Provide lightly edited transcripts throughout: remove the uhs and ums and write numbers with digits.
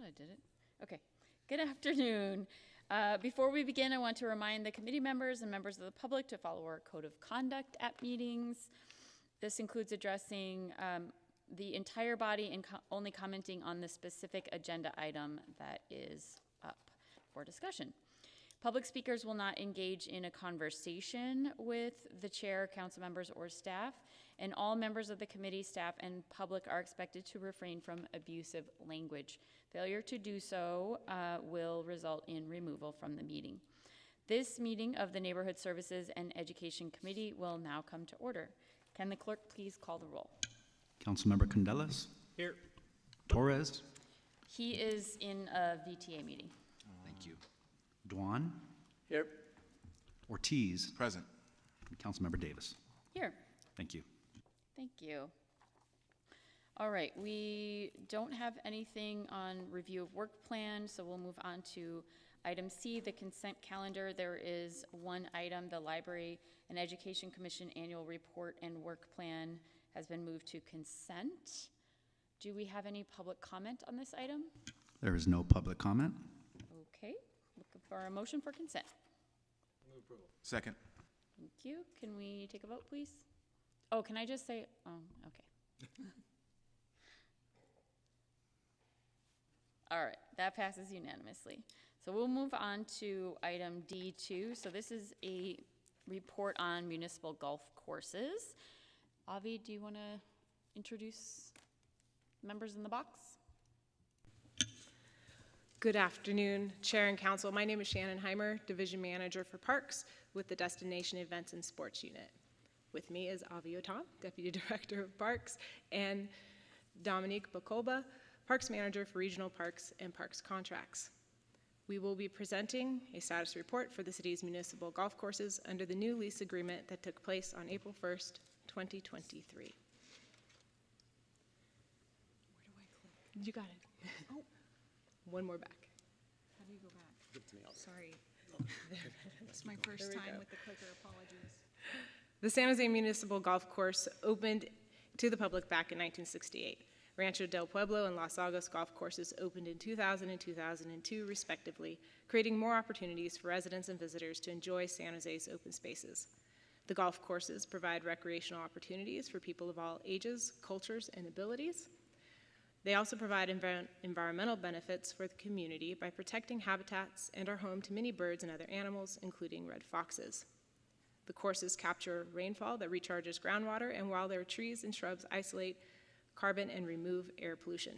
I did it. Okay. Good afternoon. Before we begin, I want to remind the committee members and members of the public to follow our code of conduct at meetings. This includes addressing the entire body and only commenting on the specific agenda item that is up for discussion. Public speakers will not engage in a conversation with the chair, council members, or staff, and all members of the committee, staff, and public are expected to refrain from abusive language. Failure to do so will result in removal from the meeting. This meeting of the Neighborhood Services and Education Committee will now come to order. Can the clerk please call the roll? Councilmember Candelas. Here. Torres. He is in a VTA meeting. Thank you. Dwan. Here. Ortiz. Present. And Councilmember Davis. Here. Thank you. Thank you. All right, we don't have anything on review of work plan, so we'll move on to item C, the consent calendar. There is one item, the Library and Education Commission annual report and work plan has been moved to consent. Do we have any public comment on this item? There is no public comment. Okay, looking for a motion for consent. Move approval. Second. Thank you. Can we take a vote, please? Oh, can I just say, oh, okay. All right, that passes unanimously. So we'll move on to item D2. So this is a report on municipal golf courses. Avi, do you want to introduce members in the box? Good afternoon, Chair and Council. My name is Shannon Heimer, Division Manager for Parks with the Destination Events and Sports Unit. With me is Avi Otam, Deputy Director of Parks, and Dominique Bacoba, Parks Manager for Regional Parks and Parks Contracts. We will be presenting a status report for the city's municipal golf courses under the new lease agreement that took place on April 1st, 2023. Where do I click? You got it. Oh, one more back. How do you go back? Give it to me. Sorry. It's my first time with the clicker. Apologies. The San Jose Municipal Golf Course opened to the public back in 1968. Rancho del Pueblo and Los Agos golf courses opened in 2000 and 2002, respectively, creating more opportunities for residents and visitors to enjoy San Jose's open spaces. The golf courses provide recreational opportunities for people of all ages, cultures, and abilities. They also provide environmental benefits for the community by protecting habitats and are home to many birds and other animals, including red foxes. The courses capture rainfall that recharges groundwater, and while their trees and shrubs isolate carbon and remove air pollution.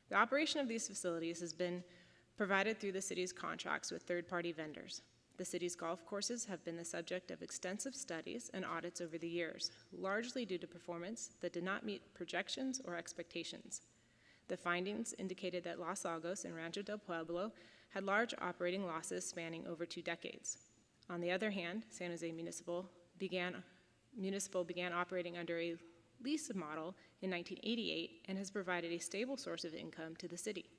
The operation of these facilities has been provided through the city's contracts with third-party vendors. The city's golf courses have been the subject of extensive studies and audits over the years, largely due to performance that did not meet projections or expectations. The findings indicated that Los Agos and Rancho del Pueblo had large operating losses spanning over 2 decades. On the other hand, San Jose Municipal began operating under a lease model in 1988 and has provided a stable source of income to the city.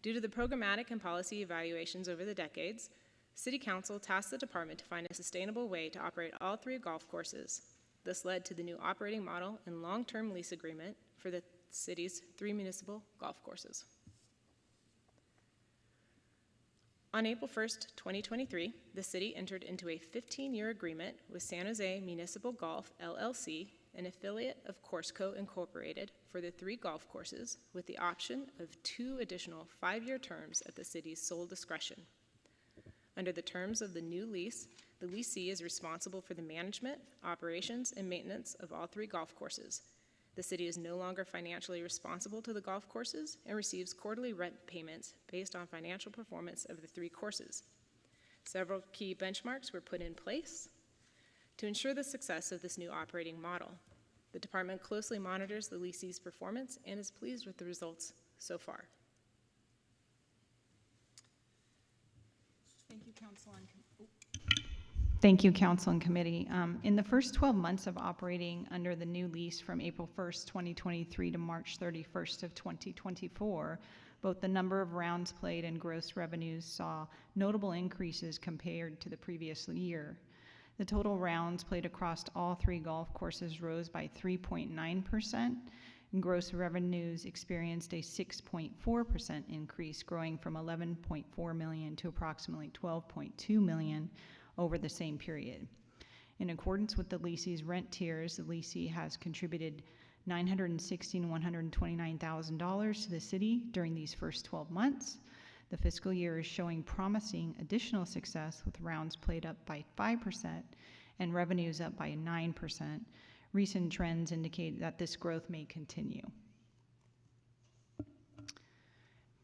Due to the programmatic and policy evaluations over the decades, City Council tasked the department to find a sustainable way to operate all 3 golf courses. This led to the new operating model and long-term lease agreement for the city's 3 municipal golf courses. On April 1st, 2023, the city entered into a 15-year agreement with San Jose Municipal Golf, LLC, an affiliate of Coursco Incorporated, for the 3 golf courses with the option of 2 additional 5-year terms at the city's sole discretion. Under the terms of the new lease, the leasee is responsible for the management, operations, and maintenance of all 3 golf courses. The city is no longer financially responsible to the golf courses and receives quarterly rent payments based on financial performance of the 3 courses. Several key benchmarks were put in place to ensure the success of this new operating model. The department closely monitors the leasee's performance and is pleased with the results so far. Thank you, Council Thank you, Council and Committee. In the first 12 months of operating under the new lease from April 1st, 2023 to March 31st of 2024, both the number of rounds played and gross revenues saw notable increases compared to the previous year. The total rounds played across all 3 golf courses rose by 3.9%, and gross revenues experienced a 6.4% increase, growing from $11.4 million to approximately $12.2 million over the same period. In accordance with the lessee's rent tiers, the lessee has contributed $916,000 and $129,000 to the city during these first 12 months. The fiscal year is showing promising additional success, with rounds played up by 5% and revenues up by 9%. Recent trends indicate that this growth may continue.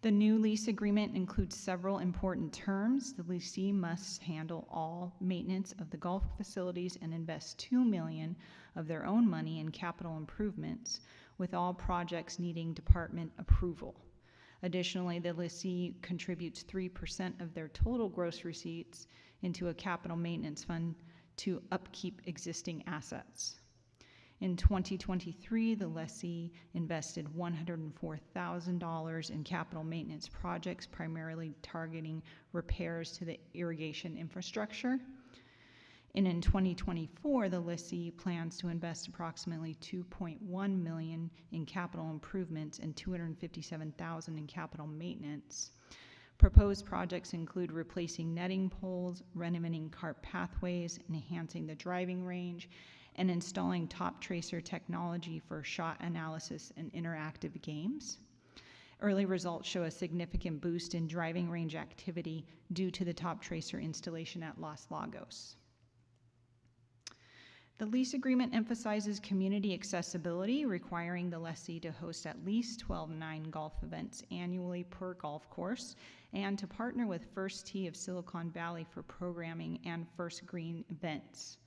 The new lease agreement includes several important terms. The lessee must handle all maintenance of the golf facilities and invest $2 million of their own money in capital improvements, with all projects needing department approval. Additionally, the lessee contributes 3% of their total gross receipts into a capital maintenance fund to upkeep existing assets. In 2023, the lessee invested $104,000 in capital maintenance projects, primarily targeting repairs to the irrigation infrastructure. And in 2024, the lessee plans to invest approximately $2.1 million in capital improvements and $257,000 in capital maintenance. Proposed projects include replacing netting poles, renovating cart pathways, enhancing the driving range, and installing top tracer technology for shot analysis and interactive games. Early results show a significant boost in driving range activity due to the top tracer installation at Los Lagos. The lease agreement emphasizes community accessibility, requiring the lessee to host at least 12 9-golf events annually per golf course, and to partner with First Tee of Silicon Valley for programming and First Green events.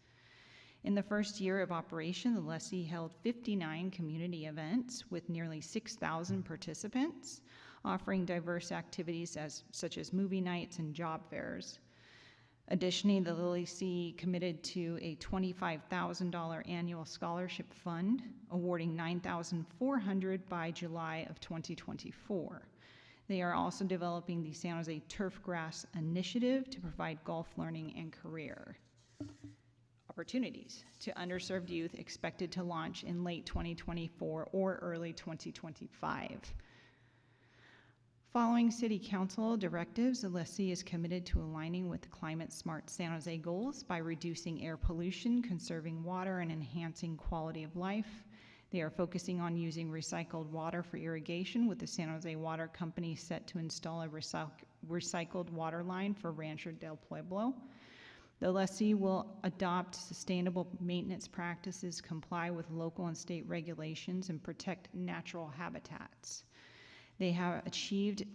In the first year of operation, the lessee held 59 community events with nearly 6,000 participants, offering diverse activities such as movie nights and job fairs. Additionally, the lessee committed to a $25,000 annual scholarship fund, awarding $9,400 by July of 2024. They are also developing the San Jose Turfgrass Initiative to provide golf learning and career opportunities to underserved youth, expected to launch in late 2024 or early 2025. Following City Council directives, the lessee is committed to aligning with climate-smart San Jose goals by reducing air pollution, conserving water, and enhancing quality of life. They are focusing on using recycled water for irrigation, with the San Jose Water Company set to install a recycled water line for Rancho del Pueblo. The lessee will adopt sustainable maintenance practices, comply with local and state regulations, and protect natural habitats. They have achieved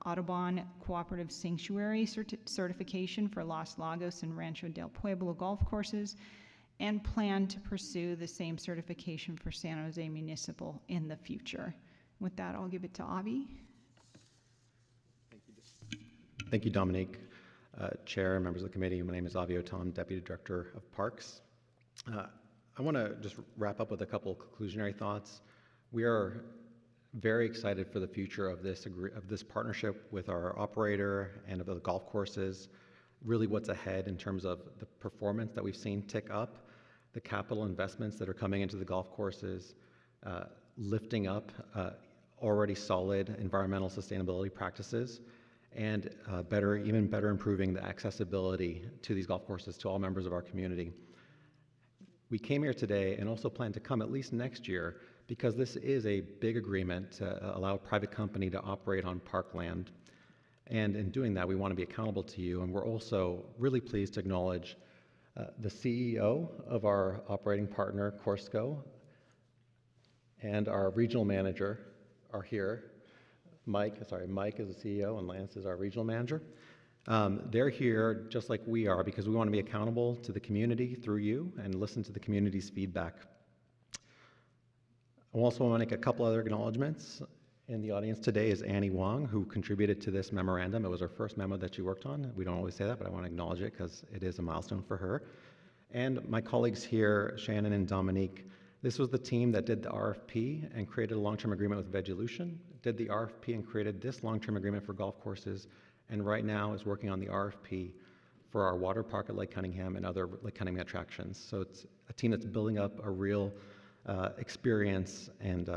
Audubon Cooperative Sanctuary certification for Los Lagos and Rancho del Pueblo golf courses, and plan to pursue the same certification for San Jose Municipal in the future. With that, I'll give it to Avi. Thank you, Dominique. Chair, members of the committee, my name is Avi Otam, Deputy Director of Parks. I want to just wrap up with a couple conclusionary thoughts. We are very excited for the future of this partnership with our operator and of the golf courses, really what's ahead in terms of the performance that we've seen tick up, the capital investments that are coming into the golf courses, lifting up already solid environmental sustainability practices, and even better improving the accessibility to these golf courses to all members of our community. We came here today and also plan to come at least next year because this is a big agreement to allow a private company to operate on parkland. And in doing that, we want to be accountable to you. And we're also really pleased to acknowledge the CEO of our operating partner, Corsco, and our regional manager are here. Mike is the CEO and Lance is our regional manager. They're here just like we are because we want to be accountable to the community through you and listen to the community's feedback. I also want to make a couple other acknowledgments. In the audience today is Annie Wong, who contributed to this memorandum. It was her first memo that she worked on. We don't always say that, but I want to acknowledge it because it is a milestone for her. And my colleagues here, Shannon and Dominique, this was the team that did the RFP and created a long-term agreement with Vegelution, did the RFP and created this long-term agreement for golf courses, and right now is working on the RFP for our water park at Lake Cunningham and other Lake Cunningham attractions. So it's a team that's building up a real experience and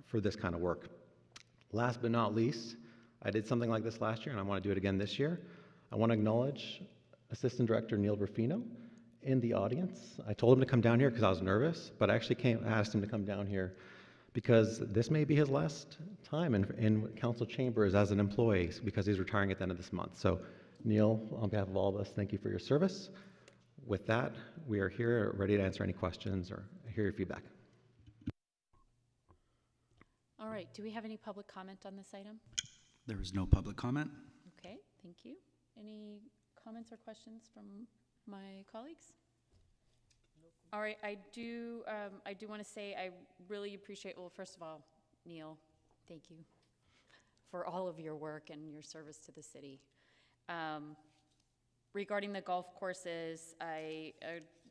for this kind of work. Last but not least, I did something like this last year, and I want to do it again this year. I want to acknowledge Assistant Director Neil Ruffino in the audience. I told him to come down here because I was nervous, but I actually asked him to come down here because this may be his last time in council chambers as an employee because he's retiring at the end of this month. So Neil, on behalf of all of us, thank you for your service. With that, we are here ready to answer any questions or hear your feedback. All right, do we have any public comment on this item? There is no public comment. Okay, thank you. Any comments or questions from my colleagues? All right, I do want to say I really appreciate, well, first of all, Neil, thank you for all of your work and your service to the city. Regarding the golf courses, I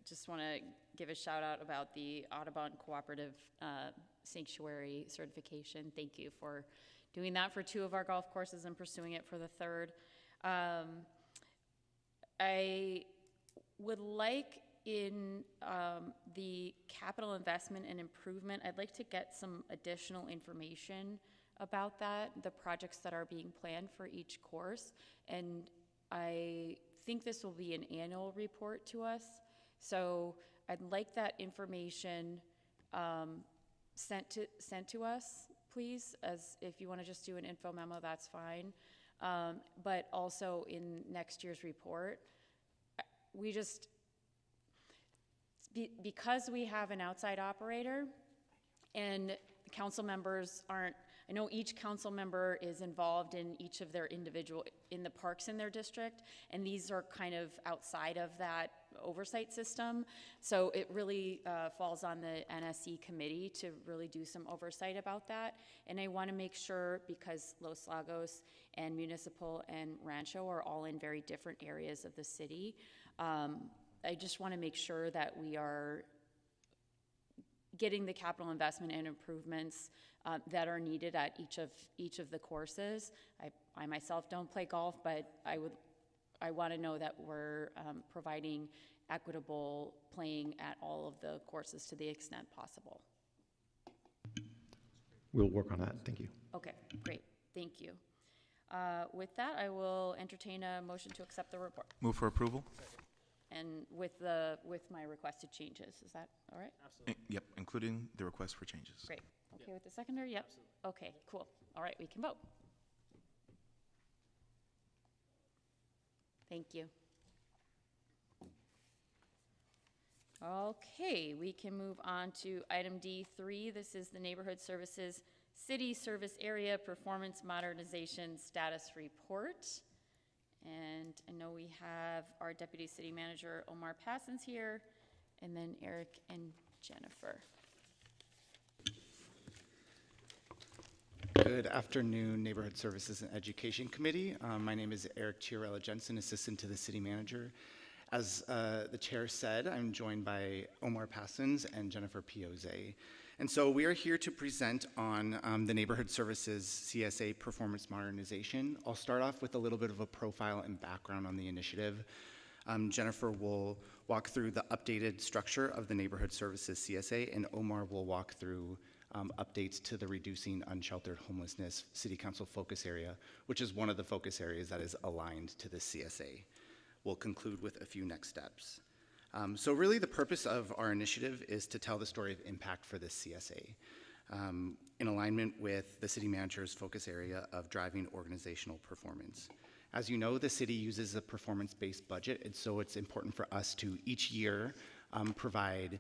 just want to give a shout out about the Audubon Cooperative Sanctuary certification. Thank you for doing that for 2 of our golf courses and pursuing it for the 3rd. I would like in the capital investment and improvement, I'd like to get some additional information about that, the projects that are being planned for each course. And I think this will be an annual report to us. So I'd like that information sent to us, please, as if you want to just do an info memo, that's fine. But also in next year's report, we just, because we have an outside operator and the council members aren't, I know each council member is involved in each of their individual, in the parks in their district, and these are kind of outside of that oversight system. So it really falls on the NSC committee to really do some oversight about that. And I want to make sure, because Los Lagos and Municipal and Rancho are all in very different areas of the city, I just want to make sure that we are getting the capital investment and improvements that are needed at each of the courses. I myself don't play golf, but I want to know that we're providing equitable playing at all of the courses to the extent possible. We'll work on that. Thank you. Okay, great. Thank you. With that, I will entertain a motion to accept the report. Move for approval? And with my requested changes. Is that all right? Yep, including the request for changes. Great. Okay with the seconder? Yep. Okay, cool. All right, we can vote. Thank you. Okay, we can move on to item D3. This is the Neighborhood Services City Service Area Performance Modernization Status Report. And I know we have our Deputy City Manager, Omar Passons, here, and then Eric and Jennifer. Good afternoon, Neighborhood Services and Education Committee. My name is Eric Chiarella Jensen, Assistant to the City Manager. As the chair said, I'm joined by Omar Passons and Jennifer Pioze. And so we are here to present on the Neighborhood Services CSA Performance Modernization. I'll start off with a little bit of a profile and background on the initiative. Jennifer will walk through the updated structure of the Neighborhood Services CSA, and Omar will walk through updates to the Reducing Unsheltered Homelessness City Council focus area, which is one of the focus areas that is aligned to the CSA. We'll conclude with a few next steps. So really the purpose of our initiative is to tell the story of impact for this CSA in alignment with the city manager's focus area of driving organizational performance. As you know, the city uses a performance-based budget, and so it's important for us to each year provide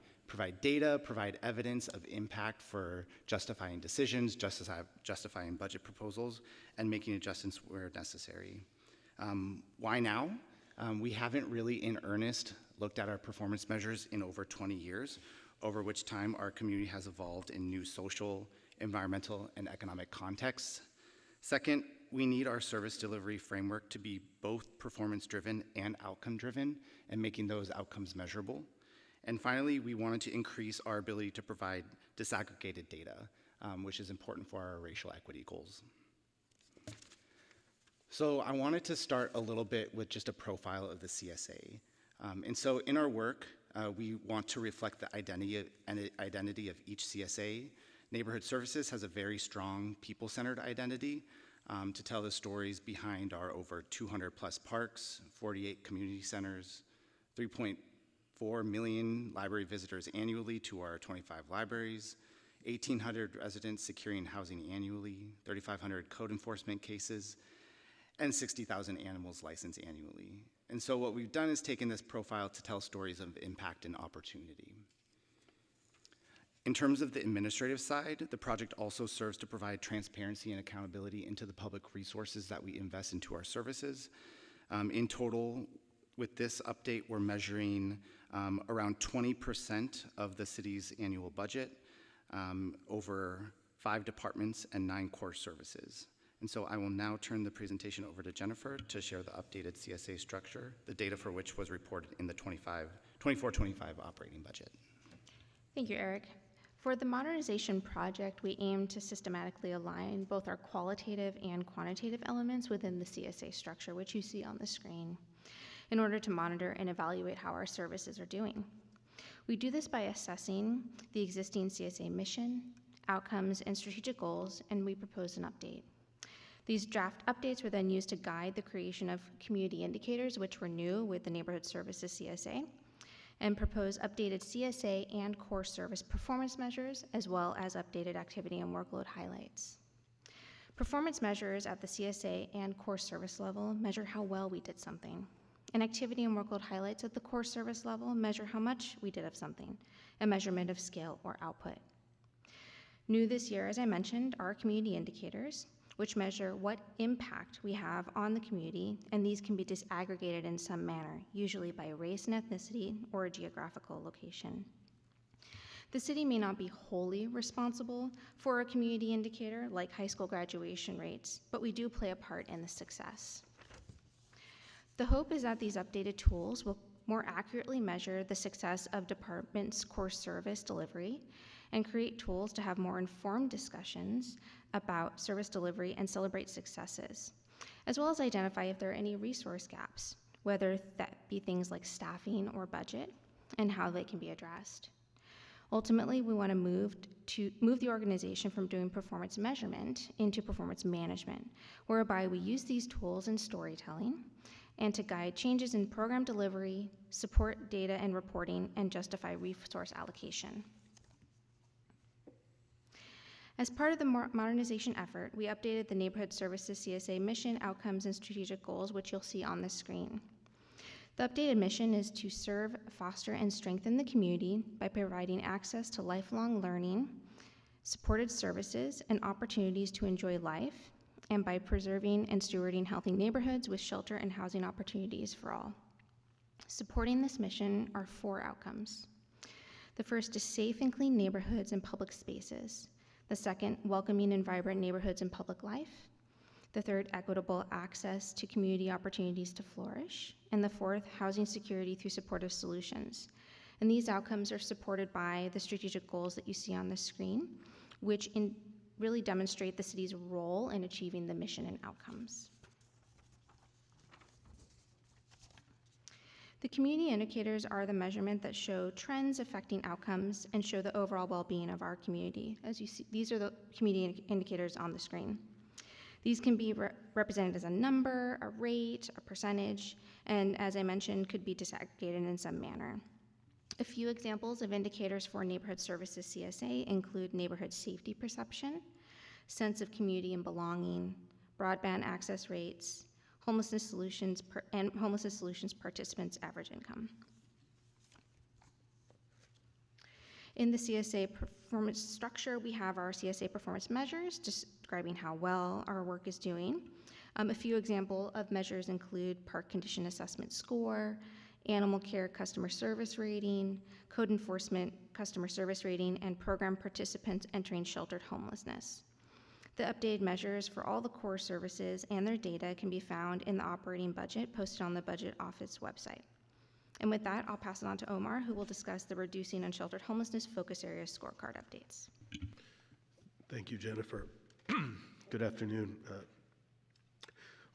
data, provide evidence of impact for justifying decisions, justifying budget proposals, and making adjustments where necessary. Why now? We haven't really in earnest looked at our performance measures in over 20 years, over which time our community has evolved in new social, environmental, and economic contexts. Second, we need our service delivery framework to be both performance-driven and outcome-driven, and making those outcomes measurable. And finally, we wanted to increase our ability to provide disaggregated data, which is important for our racial equity goals. So I wanted to start a little bit with just a profile of the CSA. And so in our work, We want to reflect the identity of each CSA. Neighborhood Services has a very strong people-centered identity to tell the stories behind our over 200 plus parks, 48 community centers, 3.4 million library visitors annually to our 25 libraries, 1,800 residents securing housing annually, 3,500 code enforcement cases, and 60,000 animals licensed annually. And so what we've done is taken this profile to tell stories of impact and opportunity. In terms of the administrative side, the project also serves to provide transparency and accountability into the public resources that we invest into our services. In total, with this update, we're measuring around 20% of the city's annual budget over 5 departments and 9 core services. And so I will now turn the presentation over to Jennifer to share the updated CSA structure, the data for which was reported in the 24-25 operating budget. Thank you, Eric. For the modernization project, we aim to systematically align both our qualitative and quantitative elements within the CSA structure, which you see on the screen, in order to monitor and evaluate how our services are doing. We do this by assessing the existing CSA mission, outcomes, and strategic goals, and we propose an update. These draft updates were then used to guide the creation of community indicators, which were new with the Neighborhood Services CSA, and propose updated CSA and core service performance measures, as well as updated activity and workload highlights. Performance measures at the CSA and core service level measure how well we did something, and activity and workload highlights at the core service level measure how much we did of something, a measurement of scale or output. New this year, as I mentioned, are community indicators, which measure what impact we have on the community, and these can be disaggregated in some manner, usually by race and ethnicity or a geographical location. The city may not be wholly responsible for a community indicator like high school graduation rates, but we do play a part in the success. The hope is that these updated tools will more accurately measure the success of departments' core service delivery and create tools to have more informed discussions about service delivery and celebrate successes, as well as identify if there are any resource gaps, whether that be things like staffing or budget, and how they can be addressed. Ultimately, we want to move the organization from doing performance measurement into performance management, whereby we use these tools in storytelling and to guide changes in program delivery, support data and reporting, and justify resource allocation. As part of the modernization effort, we updated the Neighborhood Services CSA mission, outcomes, and strategic goals, which you'll see on the screen. The updated mission is to serve, foster, and strengthen the community by providing access to lifelong learning, supported services, and opportunities to enjoy life, and by preserving and stewarding healthy neighborhoods with shelter and housing opportunities for all. Supporting this mission are 4 outcomes. The first is safe and clean neighborhoods and public spaces. The second, welcoming and vibrant neighborhoods and public life. The third, equitable access to community opportunities to flourish. And the fourth, housing security through supportive solutions. And these outcomes are supported by the strategic goals that you see on the screen, which really demonstrate the city's role in achieving the mission and outcomes. The community indicators are the measurement that show trends affecting outcomes and show the overall well-being of our community. As you see, these are the community indicators on the screen. These can be represented as a number, a rate, a percentage, and as I mentioned, could be disaggregated in some manner. A few examples of indicators for Neighborhood Services CSA include neighborhood safety perception, sense of community and belonging, broadband access rates, homelessness solutions participants' average income. In the CSA performance structure, we have our CSA performance measures describing how well our work is doing. A few examples of measures include park condition assessment score, animal care customer service rating, code enforcement customer service rating, and program participants entering sheltered homelessness. The updated measures for all the core services and their data can be found in the operating budget posted on the Budget Office website. And with that, I'll pass it on to Omar, who will discuss the Reducing Unsheltered Homelessness Focus Area Scorecard updates. Thank you, Jennifer. Good afternoon.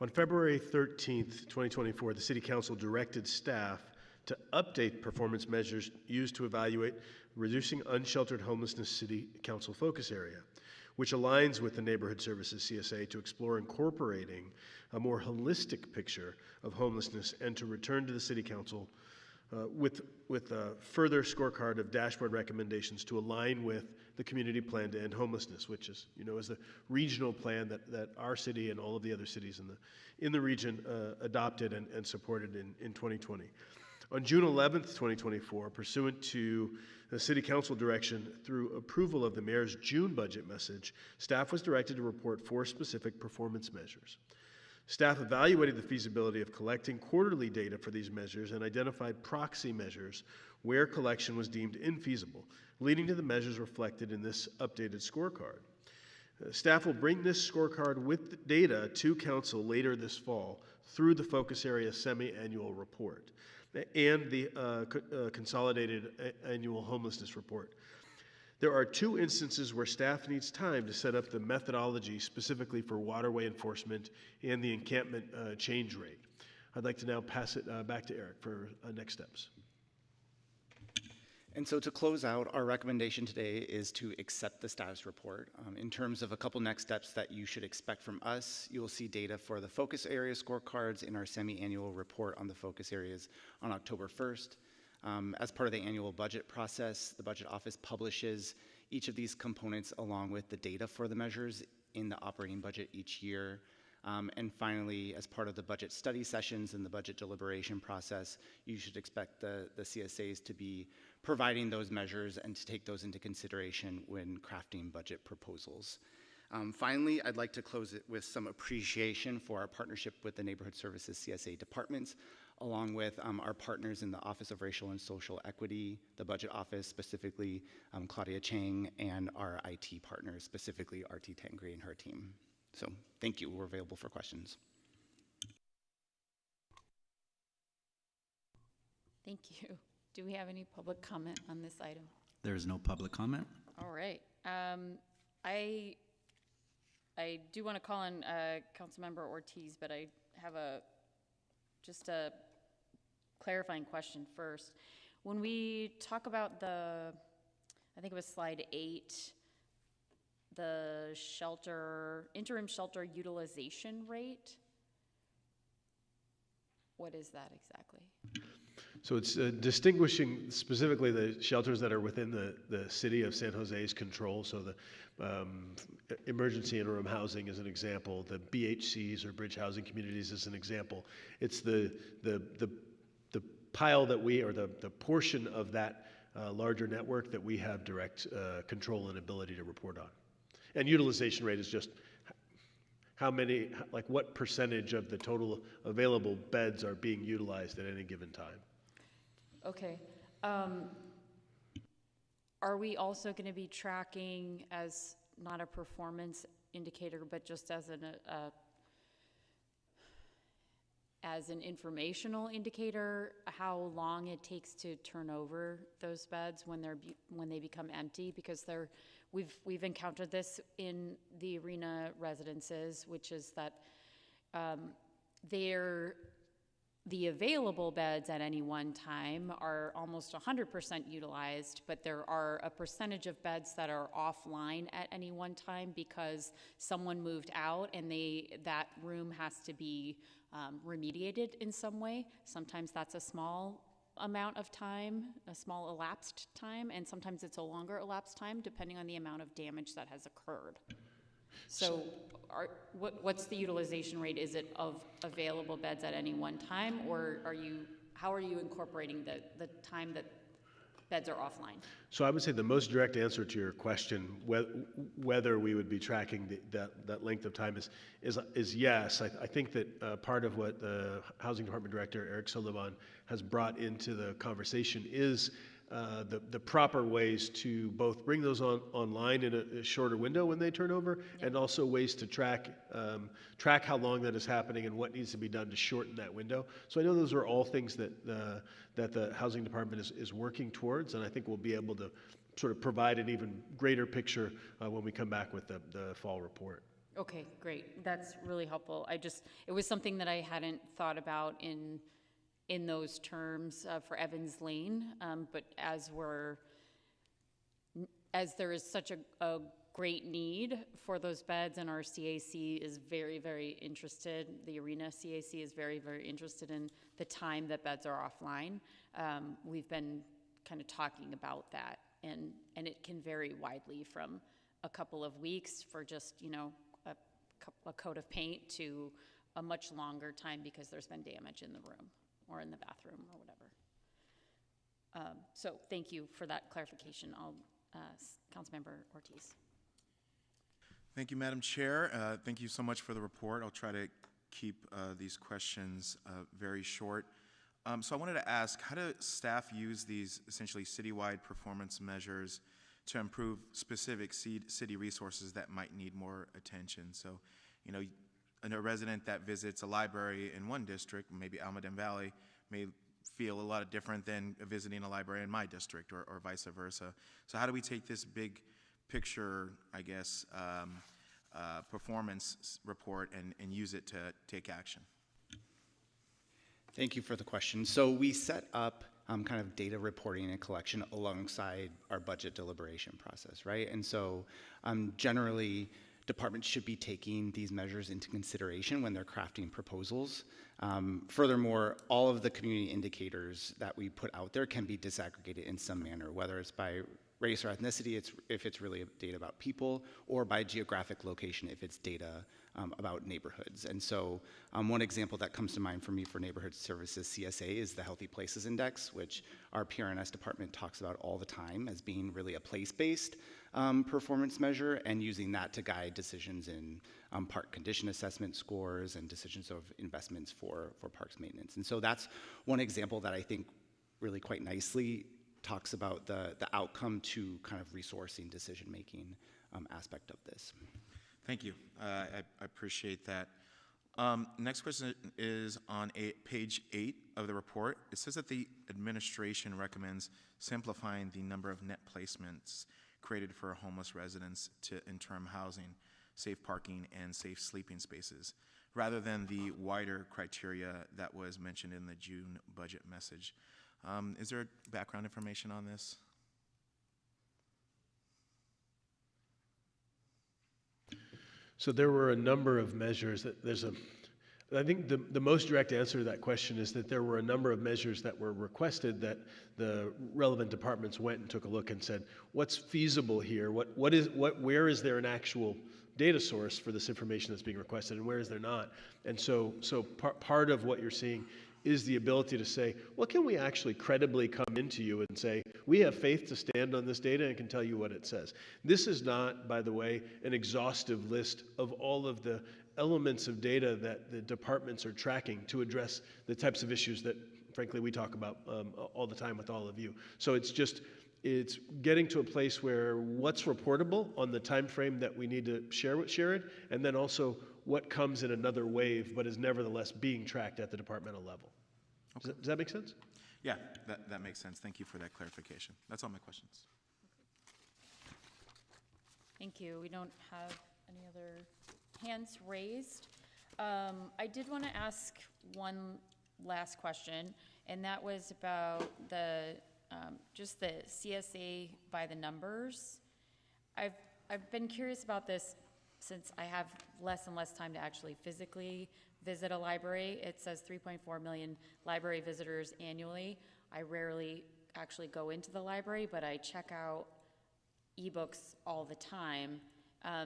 On February 13th, 2024, the City Council directed staff to update performance measures used to evaluate reducing unsheltered homelessness city council focus area, which aligns with the Neighborhood Services CSA to explore incorporating a more holistic picture of homelessness and to return to the City Council with a further scorecard of dashboard recommendations to align with the community plan to end homelessness, which is, is a regional plan that our city and all of the other cities in the region adopted and supported in 2020. On June 11th, 2024, pursuant to the City Council direction through approval of the Mayor's June budget message, staff was directed to report 4 specific performance measures. Staff evaluated the feasibility of collecting quarterly data for these measures and identified proxy measures where collection was deemed infeasible, leading to the measures reflected in this updated scorecard. Staff will bring this scorecard with data to Council later this fall through the focus area semi-annual report and the consolidated annual homelessness report. There are 2 instances where staff needs time to set up the methodology specifically for waterway enforcement and the encampment change rate. I'd like to now pass it back to Eric for next steps. And so to close out, our recommendation today is to accept the status report. In terms of a couple next steps that you should expect from us, you will see data for the focus area scorecards in our semi-annual report on the focus areas on October 1st. As part of the annual budget process, the Budget Office publishes each of these components along with the data for the measures in the operating budget each year. And finally, as part of the budget study sessions and the budget deliberation process, you should expect the CSAs to be providing those measures and to take those into consideration when crafting budget proposals. Finally, I'd like to close it with some appreciation for our partnership with the Neighborhood Services CSA departments, along with our partners in the Office of Racial and Social Equity, the Budget Office, specifically Claudia Chang, and our IT partners, specifically RT Tangri and her team. So thank you. We're available for questions. Thank you. Do we have any public comment on this item? There is no public comment. All right. I do want to call on Councilmember Ortiz, but I have just a clarifying question first. When we talk about I think it was slide 8, the interim shelter utilization rate, what is that exactly? So it's distinguishing specifically the shelters that are within the city of San Jose's control. So the emergency interim housing is an example. The BHCs or bridge housing communities is an example. It's the pile that the portion of that larger network that we have direct control and ability to report on. And utilization rate is just what percentage of the total available beds are being utilized at any given time. Okay. Are we also going to be tracking as not a performance indicator, but just as an informational indicator, how long it takes to turn over those beds when they become empty? Because we've encountered this in the arena residences, which is that the available beds at any one time are almost 100% utilized, but there are a percentage of beds that are offline at any one time because someone moved out and that room has to be remediated in some way. Sometimes that's a small amount of time, a small elapsed time, and sometimes it's a longer elapsed time depending on the amount of damage that has occurred. So what's the utilization rate? Is it of available beds at any one time, or how are you incorporating the time that beds are offline? So I would say the most direct answer to your question, whether we would be tracking that length of time, is yes. I think that part of what the Housing Department Director, Eric Sullivan, has brought into the conversation is the proper ways to both bring those online in a shorter window when they turn over, and also ways to track how long that is happening and what needs to be done to shorten that window. So I know those are all things that the Housing Department is working towards, and I think we'll be able to sort of provide an even greater picture when we come back with the fall report. Okay, great. That's really helpful. It was something that I hadn't thought about in in those terms for Evans Lane, but as there is such a great need for those beds, and our CAC is very, very interested, the Arena CAC is very, very interested in the time that beds are offline. We've been kind of talking about that, and it can vary widely from a couple of weeks for just, a coat of paint to a much longer time because there's been damage in the room or in the bathroom or whatever. So thank you for that clarification. Councilmember Ortiz. Thank you, Madam Chair. Thank you so much for the report. I'll try to keep these questions very short. So I wanted to ask, how do staff use these essentially citywide performance measures to improve specific city resources that might need more attention? So, a resident that visits a library in one district, maybe Almaden Valley, may feel a lot different than visiting a library in my district, or vice versa. So how do we take this big picture, I guess, performance report and use it to take action? Thank you for the question. So we set up kind of data reporting and collection alongside our budget deliberation process, right? And so generally, departments should be taking these measures into consideration when they're crafting proposals. Furthermore, all of the community indicators that we put out there can be disaggregated in some manner, whether it's by race or ethnicity, if it's really data about people, or by geographic location, if it's data about neighborhoods. And so one example that comes to mind for me for Neighborhood Services CSA is the Healthy Places Index, which our PRNS department talks about all the time as being really a place-based performance measure, and using that to guide decisions in park condition assessment scores and decisions of investments for parks maintenance. And so that's one example that I think really quite nicely talks about the outcome to kind of resourcing decision-making aspect of this. Thank you. I appreciate that. Next question is on page 8 of the report. It says that the administration recommends simplifying the number of net placements created for homeless residents to interim housing, safe parking, and safe sleeping spaces, rather than the wider criteria that was mentioned in the June budget message. Is there background information on this? So there were a number of measures I think the most direct answer to that question is that there were a number of measures that were requested that the relevant departments went and took a look and said, what's feasible here? Where is there an actual data source for this information that's being requested, and where is there not? And so part of what you're seeing is the ability to say, well, can we actually credibly come into you and say, we have faith to stand on this data and can tell you what it says. This is not, by the way, an exhaustive list of all of the elements of data that the departments are tracking to address the types of issues that, frankly, we talk about all the time with all of you. So it's getting to a place where what's reportable on the time frame that we need to share it, and then also what comes in another wave but is nevertheless being tracked at the departmental level. Okay. Does that make sense? Yeah, that makes sense. Thank you for that clarification. That's all my questions. Thank you. We don't have any other hands raised. I did want to ask one last question, and that was about just the CSA by the numbers. I've been curious about this since I have less and less time to actually physically visit a library. It says 3.4 million library visitors annually. I rarely actually go into the library, but I check out ebooks all the time.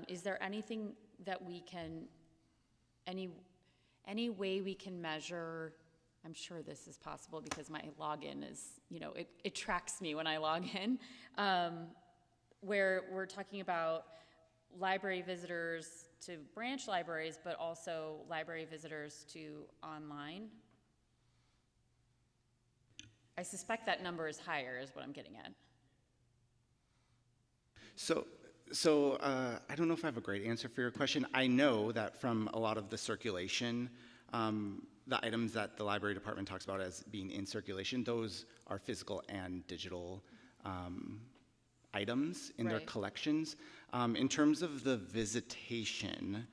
Is there anything that we can, any way we can measure, I'm sure this is possible because my login is, it tracks me when I log in, where we're talking about library visitors to branch libraries, but also library visitors to online. I suspect that number is higher, is what I'm getting at. So I don't know if I have a great answer for your question. I know that from a lot of the circulation, the items that the library department talks about as being in circulation, those are physical and digital items in their collections. In terms of the visitation,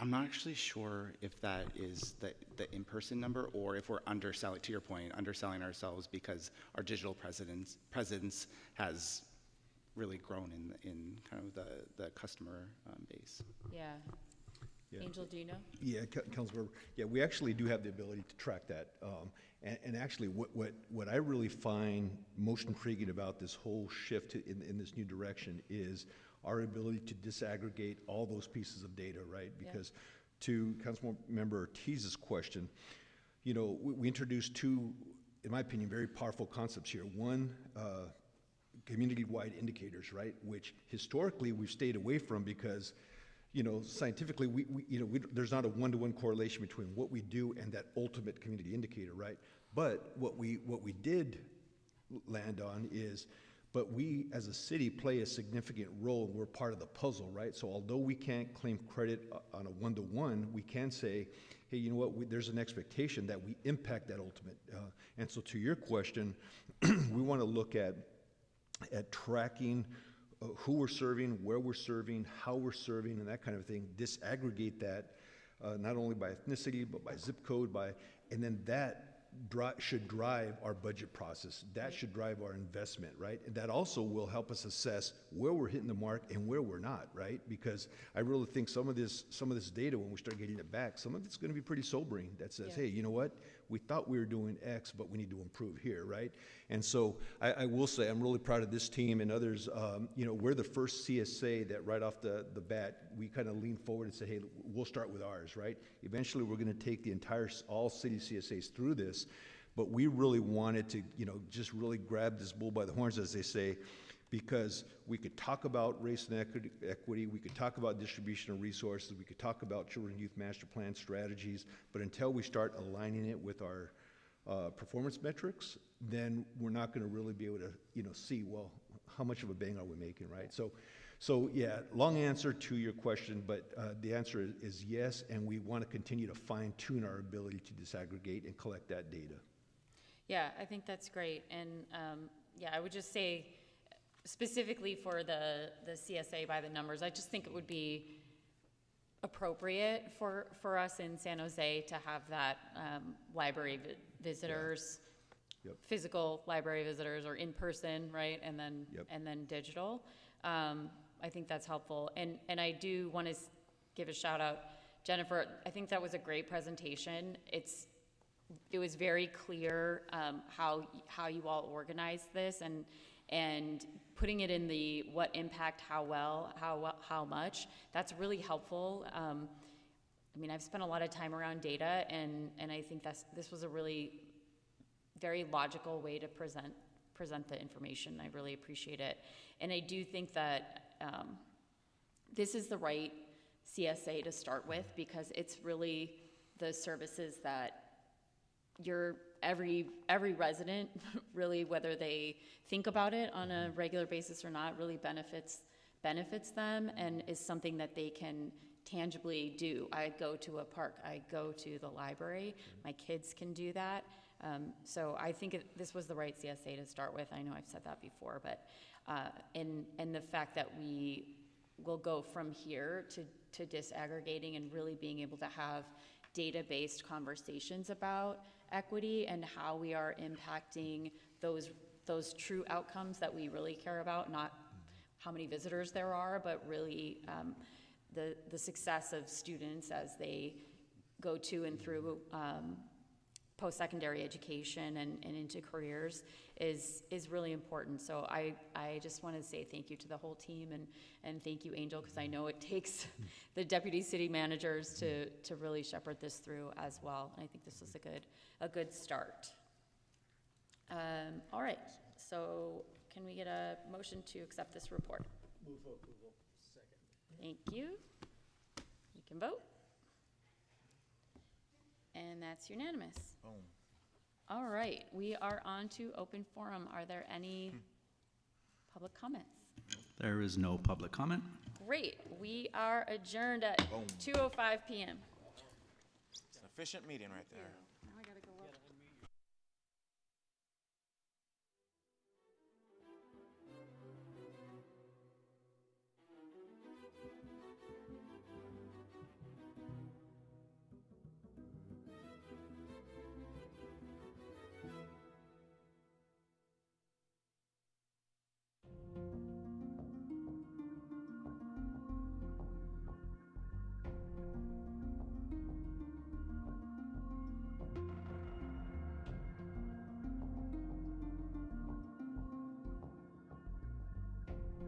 I'm not actually sure if that is the in-person number or if we're underselling, to your point, underselling ourselves because our digital presence has really grown in kind of the customer base. Yeah. Yeah. Angel, do you know? Yeah, Councilmember, yeah, we actually do have the ability to track that. And actually, what I really find most intriguing about this whole shift in this new direction is our ability to disaggregate all those pieces of data, right? Because to Councilmember Ortiz's question, you know, we introduced two, in my opinion, very powerful concepts here. One, community-wide indicators, right? Which historically we've stayed away from because, you know, scientifically, there's not a one-to-one correlation between what we do and that ultimate community indicator, right? But what we did land on is, but we as a city play a significant role, and we're part of the puzzle, right? So although we can't claim credit on a one-to-one, we can say, hey, you know what, there's an expectation that we impact that ultimate. And so to your question, we want to look at tracking who we're serving, where we're serving, how we're serving, and that kind of thing. Disaggregate that, not only by ethnicity, but by zip code, and then that should drive our budget process. That should drive our investment, right? And that also will help us assess where we're hitting the mark and where we're not, right? Because I really think some of this data, when we start getting it back, some of it's going to be pretty sobering. That says, hey, you know what? We thought we were doing X, but we need to improve here, right? And so I will say I'm really proud of this team and others. You know, we're the first CSA that right off the bat, we kind of lean forward and say, hey, we'll start with ours, right? Eventually, we're going to take the all city CSAs through this, but we really wanted to, you know, just really grab this bull by the horns, as they say, because we could talk about race and equity, we could talk about distribution of resources, we could talk about children and youth master plan strategies, but until we start aligning it with our performance metrics, then we're not going to really be able to, you know, see, well, how much of a bang are we making, right? So yeah, long answer to your question, but the answer is yes, and we want to continue to fine tune our ability to disaggregate and collect that data. Yeah, I think that's great. And yeah, I would just say, specifically for the CSA by the numbers, I just think it would be appropriate for us in San Jose to have that library visitors, physical library visitors, or in person, right, and then digital. I think that's helpful, and I do want to give a shout out, Jennifer. I think that was a great presentation. It was very clear how you all organized this, and putting it in the what impact, how well, how much, that's really helpful. I mean, I've spent a lot of time around data, and I think this was a really very logical way to present the information. I really appreciate it. And I do think that this is the right CSA to start with, because it's really the services that every resident, really, whether they think about it on a regular basis or not, really benefits them, and is something that they can tangibly do. I go to a park, I go to the library, my kids can do that. So I think this was the right CSA to start with. I know I've said that before, but and the fact that we will go from here to disaggregating and really being able to have data-based conversations about equity and how we are impacting those true outcomes that we really care about, not how many visitors there are, but really the success of students as they go to and through post-secondary education and into careers is really important. So I just want to say thank you to the whole team, and thank you, Angel, because I know it takes the deputy city managers to really shepherd this through as well. And I think this was a good start. All right, so can we get a motion to accept this report? Move for approval. Second. Thank you. You can vote. And that's unanimous. Boom. All right, we are on to open forum. Are there any public comments? There is no public comment. Great, we are adjourned at Boom. 2:05 p.m. It's an efficient meeting right there. Now I gotta go